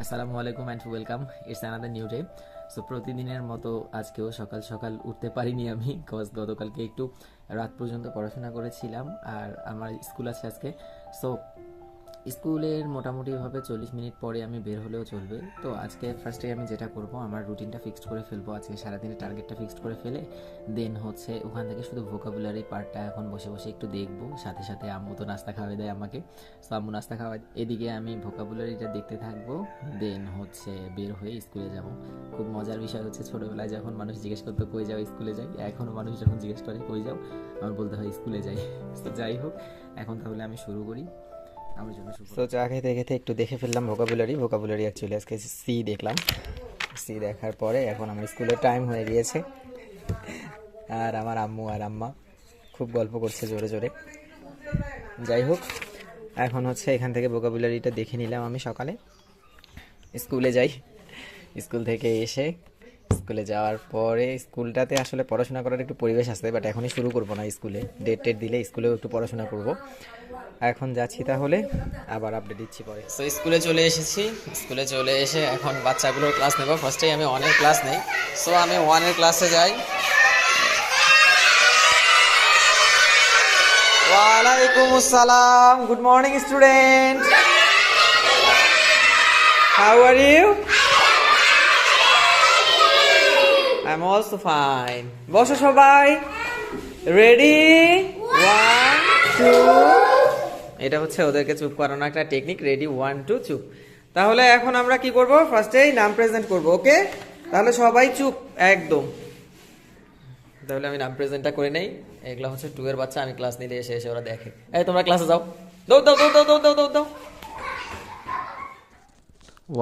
আসসালামু আলাইকুম and welcome. It's another new day. So প্রতিদিনের মতো আজকেও সকাল সকাল উঠতে পারিনি আমি, কজ গতকালকে একটু রাত পর্যন্ত পড়াশোনা করেছিলাম আর আমার স্কুল আছে আজকে। সো স্কুলের মোটামুটিভাবে 40 মিনিট পরে আমি বের হলেও চলবে। তো আজকে ফার্স্টে আমি যেটা করব, আমার রুটিনটা ফিক্সড করে ফেলবো, আজকে সারাদিনের টার্গেটটা ফিক্সড করে ফেলে দেন হচ্ছে ওখান থেকে শুধু ভোকাবুলারি পার্টটা এখন বসে বসে একটু দেখবো। সাথে সাথে আম্মু তো নাস্তা খাওয়াই দেয় আমাকে, সো আম্মু নাস্তা খাওয়ায়, এদিকে আমি ভোকাবুলারিটা দেখতে থাকবো। দেন হচ্ছে বের হয়ে স্কুলে যাব। খুব মজার বিষয় হচ্ছে, ছোটোবেলায় যখন মানুষ জিজ্ঞেস করতো কই যাও, স্কুলে যাই, এখনও মানুষ যখন জিজ্ঞেস করে কই যাও, আমার বলতে হয় স্কুলে যাই। তো যাই হোক, এখন তাহলে আমি শুরু করি। আমার জন্য তো চা খেতে খেতে একটু দেখে ফেললাম ভোকাবুলারি অ্যাকচুয়ালি আজকে সি দেখলাম। সি দেখার পরে এখন আমার স্কুলের টাইম হয়ে গিয়েছে, আর আমার আম্মু আর আম্মা খুব গল্প করছে জোরে জোরে। যাই হোক, এখন হচ্ছে এখান থেকে ভোকাবুলারিটা দেখে নিলাম আমি সকালে। স্কুলে যাই, স্কুল থেকে এসে স্কুলে যাওয়ার পরে স্কুলটাতে আসলে পড়াশোনা করার একটু পরিবেশ আছে, বাট এখনই শুরু করব না। স্কুলে ডেট টেট দিলে স্কুলেও একটু পড়াশোনা করব। এখন যাচ্ছি তাহলে, আবার আপডেট দিচ্ছি পরে। সো স্কুলে চলে এসেছি। স্কুলে চলে এসে এখন বাচ্চাগুলোর ক্লাস নেব। ফার্স্টেই আমি ওয়ানের ক্লাস নেই। সো আমি ওয়ানের ক্লাসে যাই। ওয়ালাইকুম আসসালাম, good morning student, how are you? I am also fine. বসো সবাই, রেডি, 1 2। এটা হচ্ছে ওদেরকে চুপ করানো একটা টেকনিক। রেডি, 1 2 চুপ। তাহলে এখন আমরা কি করব, ফার্স্টেই নাম প্রেজেন্ট করব। ওকে, তাহলে সবাই চুপ একদম। তাহলে আমি নাম প্রেজেন্টটা করে নেই। এগুলো হচ্ছে 2 এর বাচ্চা, আমি ক্লাস নিতে এসে এসে ওরা দেখে। এই তোমরা ক্লাসে যাও, দৌড় দাও দৌড় দাও দৌড় দাও দৌড় দাও।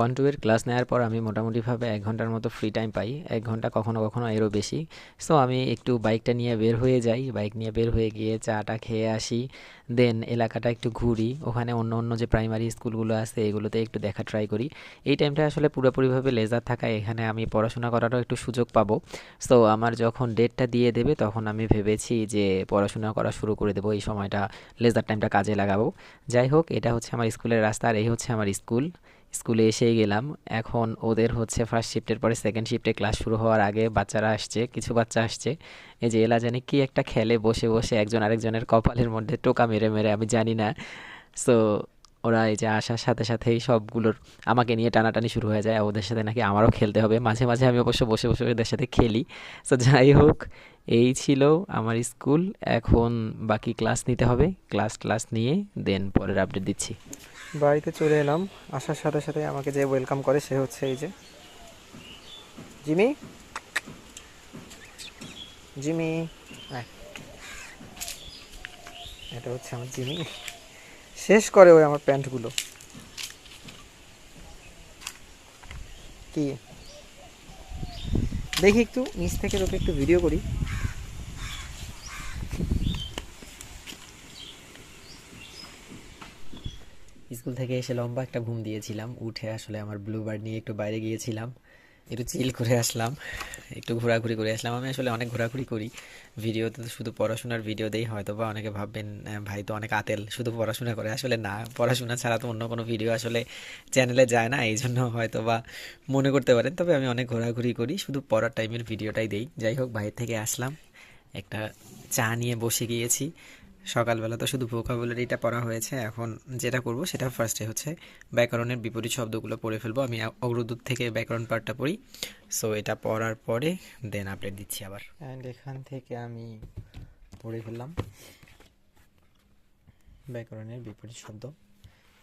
1 2 এর ক্লাস নেওয়ার পর আমি মোটামুটিভাবে 1 ঘন্টার মতো ফ্রি টাইম পাই, 1 ঘন্টা, কখনো কখনো এরও বেশি। সো আমি একটু বাইকটা নিয়ে বের হয়ে যাই, বাইক নিয়ে বের হয়ে গিয়ে চাটা খেয়ে আসি। দেন এলাকাটা একটু ঘুরি, ওখানে অন্য অন্য যে প্রাইমারি স্কুলগুলো আছে এগুলোতে একটু দেখা ট্রাই করি। এই টাইমটা আসলে পুরোপুরিভাবে লেজার থাকায় এখানে আমি পড়াশোনা করারও একটু সুযোগ পাবো। সো আমার যখন ডেটটা দিয়ে দেবে তখন আমি ভেবেছি যে পড়াশোনা করা শুরু করে দেবো, এই সময়টা লেজার টাইমটা কাজে লাগাবো। যাই হোক, এটা হচ্ছে আমার স্কুলের রাস্তা আর এই হচ্ছে আমার স্কুল। স্কুলে এসেই গেলাম। এখন ওদের হচ্ছে ফার্স্ট শিফটের পরে সেকেন্ড শিফটে ক্লাস শুরু হওয়ার আগে বাচ্চারা আসছে, কিছু বাচ্চা আসছে। এই যে এলা জানি কি একটা খেলে বসে বসে, একজন আরেকজনের কপালের মধ্যে টোকা মেরে মেরে, আমি জানি না। সো ওরা এই যে আসার সাথে সাথেই সবগুলোর আমাকে নিয়ে টানাটানি শুরু হয়ে যায়, ওদের সাথে নাকি আমারও খেলতে হবে। মাঝে মাঝে আমি অবশ্য বসে বসে ওদের সাথে খেলি। সো যাই হোক, এই ছিল আমার স্কুল। এখন বাকি ক্লাস নিতে হবে, ক্লাস নিয়ে দেন পরের আপডেট দিচ্ছি। বাড়িতে চলে এলাম, আসার সাথে সাথে আমাকে যে ওয়েলকাম করে সে হচ্ছে এই যে জিমি। জিমি আয়। এটা হচ্ছে আমার জিমি, শেষ করে ওই আমার প্যান্টগুলো। কি দেখি একটু নিচ থেকে তোকে একটু ভিডিও করি। স্কুল থেকে এসে লম্বা একটা ঘুম দিয়েছিলাম, উঠে আসলে আমার ব্লু বার্ড নিয়ে একটু বাইরে গিয়েছিলাম, একটু চিল করে আসলাম, একটু ঘোরাঘুরি করে আসলাম। আমি আসলে অনেক ঘোরাঘুরি করি, ভিডিওতে তো শুধু পড়াশোনার ভিডিও দেই, হয়তো বা অনেকে ভাববেন ভাই তো অনেক আতেল, শুধু পড়াশোনা করে। আসলে না, পড়াশোনা ছাড়া তো অন্য কোনো ভিডিও আসলে চ্যানেলে যায় না, এই জন্য হয়তো বা মনে করতে পারেন। তবে আমি অনেক ঘোরাঘুরি করি, শুধু পড়ার টাইমের ভিডিওটাই দেই। যাই হোক, বাইরে থেকে আসলাম, একটা চা নিয়ে বসে গিয়েছি। সকালবেলা তো শুধু ভোকাবুলারিটা পড়া হয়েছে, এখন যেটা করব সেটা ফার্স্টে হচ্ছে ব্যাকরণের বিপরীত শব্দগুলো পড়ে ফেলবো। আমি অগ্রদূত থেকে ব্যাকরণ পার্টটা পড়ি। সো এটা পড়ার পরে দেন আপডেট দিচ্ছি আবার। অ্যান্ড এখান থেকে আমি পড়ে ফেললাম ব্যাকরণের বিপরীত শব্দ।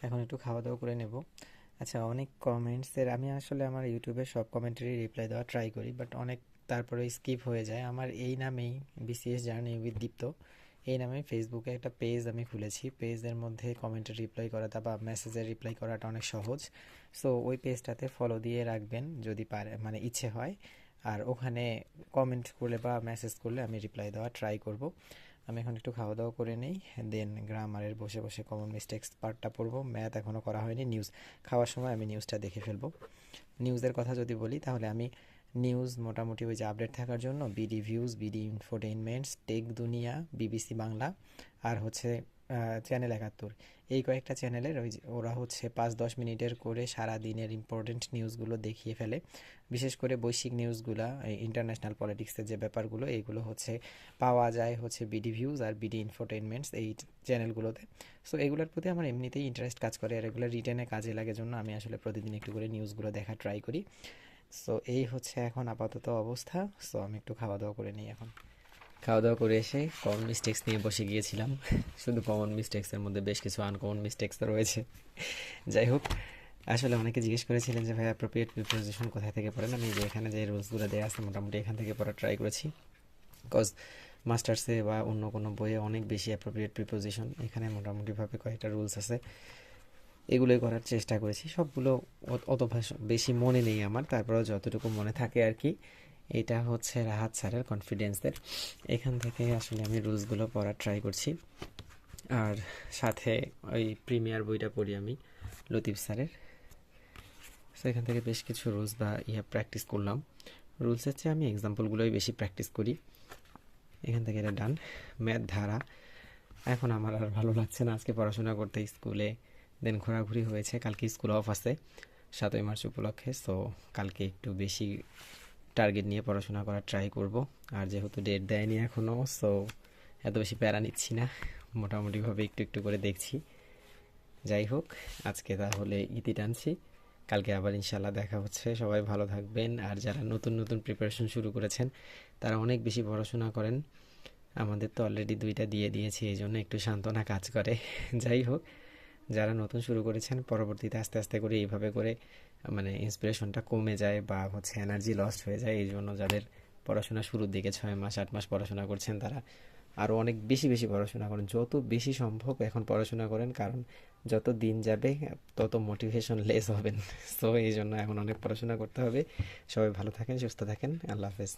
এখন একটু খাওয়া দাওয়া করে নেব। আচ্ছা, অনেক কমেন্টসের আমি আসলে আমার ইউটিউবে সব কমেন্টেরই রিপ্লাই দেওয়া ট্রাই করি, বাট অনেক তারপরে স্কিপ হয়ে যায়। আমার এই নামেই বিসিএস জার্নি উইথ দীপ্ত, এই নামে ফেসবুকে একটা পেজ আমি খুলেছি। পেজের মধ্যে কমেন্টের রিপ্লাই করাটা বা মেসেজের রিপ্লাই করাটা অনেক সহজ। সো ওই পেজটাতে ফলো দিয়ে রাখবেন যদি পারে, মানে ইচ্ছে হয়। আর ওখানে কমেন্ট করলে বা মেসেজ করলে আমি রিপ্লাই দেওয়া ট্রাই করব। আমি এখন একটু খাওয়া দাওয়া করে নেই, দেন গ্রামারের বসে বসে কমন মিস্টেক্স পার্টটা পড়বো। ম্যাথ এখনও করা হয়নি। নিউজ খাওয়ার সময় আমি নিউজটা দেখে ফেলবো। নিউজের কথা যদি বলি, তাহলে আমি নিউজ মোটামুটি ওই যে আপডেট থাকার জন্য বিডি ভিউজ, বিডি ইনফোটেইনমেন্টস, টেক দুনিয়া, বিবিসি বাংলা আর হচ্ছে চ্যানেল ৭১, এই কয়েকটা চ্যানেলের ওই ওরা হচ্ছে ৫-১০ মিনিটের করে সারা দিনের ইম্পর্টেন্ট নিউজগুলো দেখিয়ে ফেলে। বিশেষ করে বৈশ্বিক নিউজগুলা, ইন্টারন্যাশনাল পলিটিক্সের যে ব্যাপারগুলো এইগুলো হচ্ছে পাওয়া যায় হচ্ছে বিডি ভিউজ আর বিডি ইনফোটেইনমেন্টস এই চ্যানেলগুলোতে। সো এগুলোর প্রতি আমার এমনিতেই ইন্টারেস্ট কাজ করে আর এগুলো রিটেনে কাজে লাগে জন্য আমি আসলে প্রতিদিন একটু করে নিউজগুলো দেখা ট্রাই করি। সো এই হচ্ছে এখন আপাতত অবস্থা। সো আমি একটু খাওয়া দাওয়া করে নিই এখন। খাওয়া দাওয়া করে এসে কমন মিস্টেক্স নিয়ে বসে গিয়েছিলাম। শুধু কমন মিস্টেক্সের মধ্যে বেশ কিছু আনকমন মিস্টেক্সও রয়েছে। যাই হোক, আসলে অনেকে জিজ্ঞেস করেছিলেন যে ভাই অ্যাপ্রোপ্রিয়েট প্রিপোজিশন কোথায় থেকে পড়েন। আমি যে এখানে যে রুলসগুলো দেওয়া আছে মোটামুটি এখান থেকে পড়ার ট্রাই করেছি। কজ মাস্টার্সে বা অন্য কোনো বইয়ে অনেক বেশি অ্যাপ্রোপ্রিয়েট প্রিপোজিশন, এখানে মোটামুটিভাবে কয়েকটা রুলস আছে, এগুলোই করার চেষ্টা করেছি। সবগুলো অত বেশি মনে নেই আমার, তারপরেও যতটুকু মনে থাকে আর কি। এটা হচ্ছে রাহাত স্যারের কনফিডেন্সের, এখান থেকে আসলে আমি রুলসগুলো পড়ার ট্রাই করছি। আর সাথে ওই প্রিমিয়ার বইটা পড়ি আমি লতিফ স্যারের। সো এখান থেকে বেশ কিছু রুলস বা প্র্যাকটিস করলাম। রুলসের চেয়ে আমি এক্সাম্পলগুলোই বেশি প্র্যাকটিস করি। এখান থেকে এটা ডান। ম্যাথ ধারা, এখন আমার আর ভালো লাগছে না আজকে পড়াশোনা করতে। স্কুলে দেন ঘোরাঘুরি হয়েছে, কালকে স্কুল অফ আছে ৭ই মার্চ উপলক্ষে। সো কালকে একটু বেশি টার্গেট নিয়ে পড়াশোনা করার ট্রাই করব। আর যেহেতু ডেট দেয়নি এখনও, সো এত বেশি প্যারা নিচ্ছি না, মোটামুটিভাবে একটু একটু করে দেখছি। যাই হোক, আজকে তাহলে ইতি টানছি, কালকে আবার ইনশাল্লাহ দেখা হচ্ছে। সবাই ভালো থাকবেন। আর যারা নতুন নতুন প্রিপারেশন শুরু করেছেন তারা অনেক বেশি পড়াশোনা করেন। আমাদের তো অলরেডি 2টা দিয়ে দিয়েছি, এই জন্য একটু সান্ত্বনা কাজ করে। যাই হোক, যারা নতুন শুরু করেছেন পরবর্তীতে আস্তে আস্তে করে এইভাবে করে মানে ইন্সপিরেশনটা কমে যায় বা হচ্ছে এনার্জি লস্ট হয়ে যায়। এই জন্য যাদের পড়াশোনা শুরুর দিকে 6 মাস 8 মাস পড়াশোনা করছেন তারা আরও অনেক বেশি বেশি পড়াশোনা করেন, যত বেশি সম্ভব এখন পড়াশোনা করেন, কারণ যত দিন যাবে তত মোটিভেশন লেস হবেন। সো এই জন্য এখন অনেক পড়াশোনা করতে হবে। সবাই ভালো থাকেন, সুস্থ থাকেন, আল্লাহ হাফেজ।